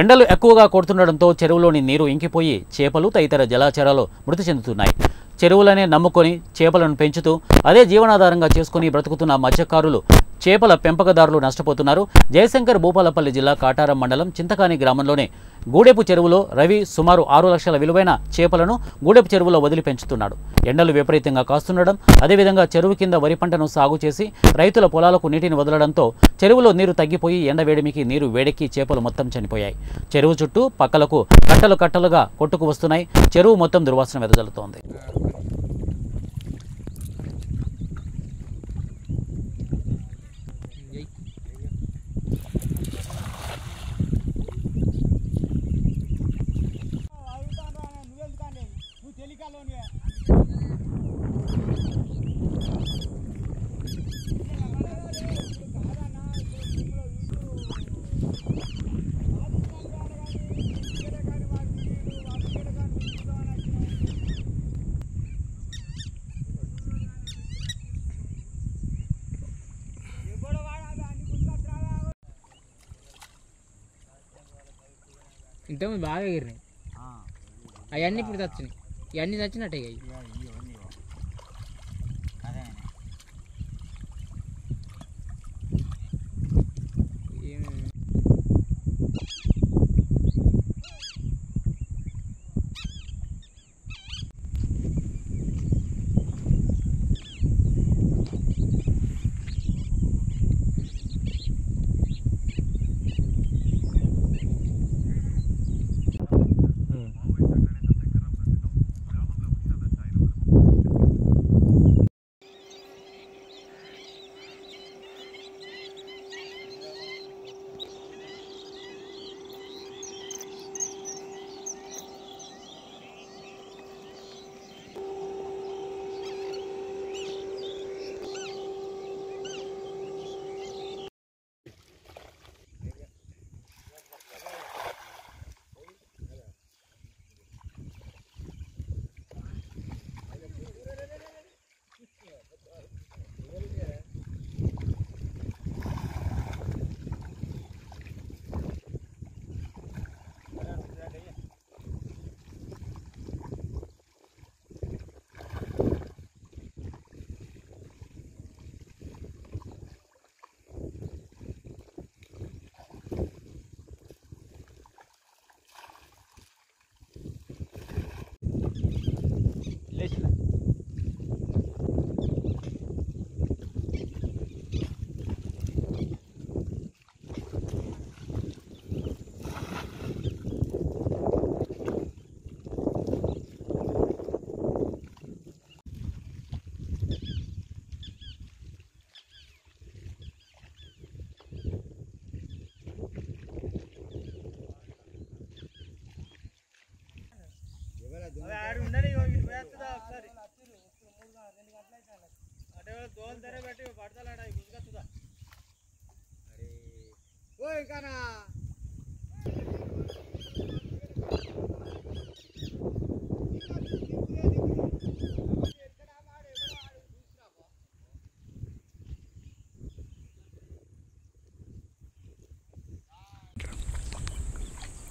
ఎండలు ఎక్కువగా కొడుతుండడంతో చెరువులోని నీరు ఇంకిపోయి చేపలు తదితర జలాచరాలు మృతి చెందుతున్నాయి. చెరువులనే నమ్ముకొని చేపలను పెంచుతూ అదే జీవనాధారంగా చేసుకుని బ్రతుకుతున్న మత్స్యకారులు, చేపల పెంపకదారులు నష్టపోతున్నారు. జయశంకర్ భూపాలపల్లి జిల్లా కాటారం మండలం చింతకాని గ్రామంలోని గూడెపు చెరువులో రవి సుమారు 6 లక్షల విలువైన చేపలను గూడెపు చెరువులో వదిలి పెంచుతున్నాడు. ఎండలు విపరీతంగా కాస్తుండడం, అదేవిధంగా చెరువు కింద వరి పంటను సాగు చేసి రైతుల పొలాలకు నీటిని వదలడంతో చెరువులో నీరు తగ్గిపోయి ఎండవేడిమికి నీరు వేడెక్కి చేపలు మొత్తం చనిపోయాయి. చెరువు చుట్టూ పక్కలకు కట్టలు కట్టలుగా కొట్టుకు వస్తున్నాయి. చెరువు మొత్తం దుర్వాసన వెదజల్లుతోంది. ఇంతకుముందు బాగా ఎగిరినాయి, అవన్నీ ఇప్పుడు చచ్చినాయి. ఇవన్నీ చచ్చినట్టే.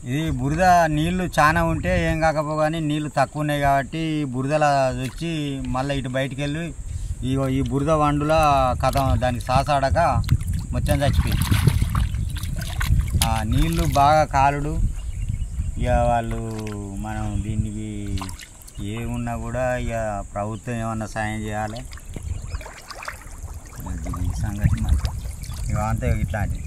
ఇది బురద నీళ్లు చాలా ఉంటే ఏం కాకపోగాని నీళ్లు తక్కువ ఉన్నాయి కాబట్టి బురదల వచ్చి మళ్ళీ ఇటు బయటికి వెళ్ళి ఈ బురద వండుల కథ దానికి సాసాడక మొత్తం చచ్చిపోయి నీళ్లు బాగా కాలుడు. ఇక వాళ్ళు మనం దీనికి ఏమున్నా కూడా ఇక ప్రభుత్వం ఏమన్నా సాయం చేయాలి. ఈ సంగతి ఇవంతా ఇట్లాంటివి.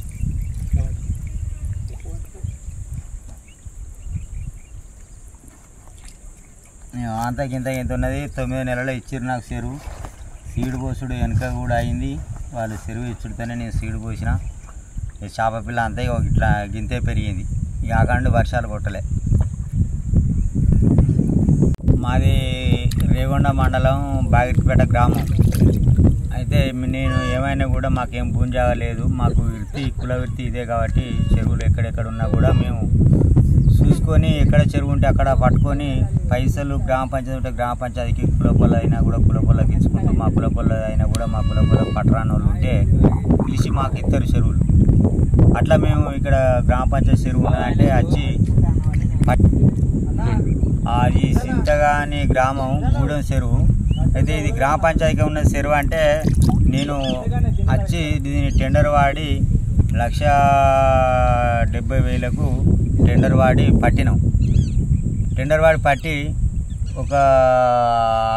అంతా ఇంత ఉన్నది. 9 నెలలు ఇచ్చిర్రు నాకు చెరువు. సీడ్ పోసుడు వెనక కూడా అయింది. వాళ్ళు చెరువు ఇచ్చుడితోనే నేను సీడ్ పోసిన. చేప పిల్ల అంతా ఇట్లా గింతే పెరిగింది. ఇక ఆకండి వర్షాలు కొట్టలే. మాది రేగొండ మండలం బాగిట్పేట గ్రామం. అయితే నేను ఏమైనా కూడా మాకేం భూమి జాగలేదు. మాకు కుల వృత్తి ఇదే కాబట్టి చెరువులు ఎక్కడెక్కడ ఉన్నా కూడా మేము చూసుకొని ఎక్కడ చెరువు ఉంటే అక్కడ పట్టుకొని పైసలు గ్రామ పంచాయతీ ఉంటే గ్రామ పంచాయతీకి కులపొల్ల అయినా కూడా కులపొల్లకి ఇచ్చుకుంటూ మా కులపొల్ల అయినా కూడా మా కులపొల్ల పట్టరాని వాళ్ళు ఉంటే పిలిచి మాకు ఇస్తారు చెరువులు. అట్లా మేము ఇక్కడ గ్రామ పంచాయతీ చెరువు ఉన్నదంటే వచ్చి అది సింతగాని గ్రామం గూడెం చెరువు. అయితే ఇది గ్రామ పంచాయతీగా ఉన్న చెరువు అంటే నేను వచ్చి దీన్ని టెండర్ వాడి 1,70,000కు టెండర్ వాడి పట్టినాం. టెండర్ వాడి పట్టి ఒక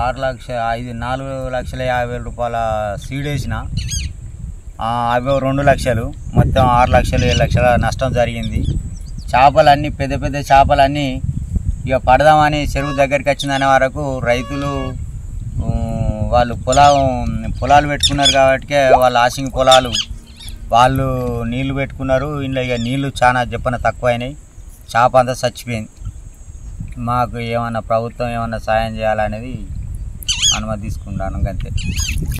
4,50,000 రూపాయల సీడ్ వేసిన. అవి 2 లక్షలు, మొత్తం 6 లక్షలు 7 లక్షల నష్టం జరిగింది. చేపలన్నీ పెద్ద పెద్ద చేపలన్నీ ఇక పడదామని చెరువు దగ్గరికి వచ్చిందనే వరకు రైతులు వాళ్ళు పొలాలు పెట్టుకున్నారు కాబట్టి వాళ్ళ ఆసింగ్ పొలాలు వాళ్ళు నీళ్లు పెట్టుకున్నారు. ఇంట్లో ఇక నీళ్లు చాలా చెప్పన తక్కువైనాయి, చేప అంతా చచ్చిపోయింది. మాకు ఏమన్నా ప్రభుత్వం ఏమన్నా సాయం చేయాలనేది అనుమతి తీసుకుంటాను అంతే.